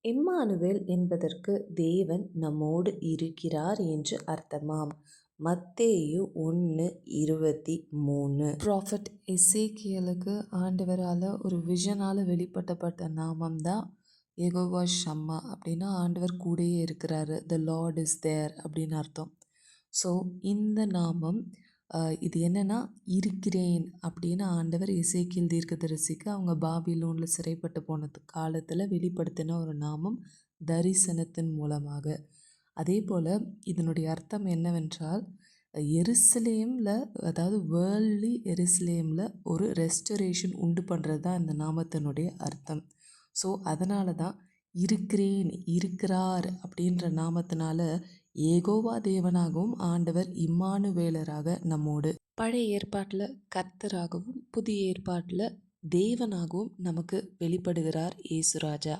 Emmanuel என்பதற்கு தேவன் நம்மோடு இருக்கிறார் என்று அர்த்தமாம். மத்தேயு 1:23. ப்ராஃபட் எசேக்கியலுக்கு ஆண்டவரால் ஒரு விஷனால் வெளிப்படுத்தப்பட்ட நாமம் தான் யெகோவா ஷம்மா. அப்படின்னா ஆண்டவர் கூடயே இருக்கிறாரு, த லார்ட் இஸ் தேர் அப்படின்னு அர்த்தம். ஸோ இந்த நாமம் இது என்னன்னா இருக்கிறேன் அப்படின்னு ஆண்டவர் எசேக்கியேல் தீர்க்கதரிசிக்கு அவங்க பாபிலோனில் சிறைப்பட்டு போன காலத்தில் வெளிப்படுத்தின ஒரு நாமம், தரிசனத்தின் மூலமாக. அதே போல் இதனுடைய அர்த்தம் என்னவென்றால் எருசலேமில், அதாவது வேர்ல்ட்லி எருசலேமில் ஒரு ரெஸ்டரேஷன் உண்டு பண்ணுறது தான் இந்த நாமத்தினுடைய அர்த்தம். ஸோ அதனால தான் இருக்கிறேன், இருக்கிறார் அப்படின்ற நாமத்தினால ஏகோவா தேவனாகவும் ஆண்டவர் இம்மானுவேலராக நம்மோடு, பழைய ஏற்பாட்டில் கர்த்தராகவும் புதிய ஏற்பாட்டில் தேவனாகவும் நமக்கு வெளிப்படுகிறார் இயேசுராஜா.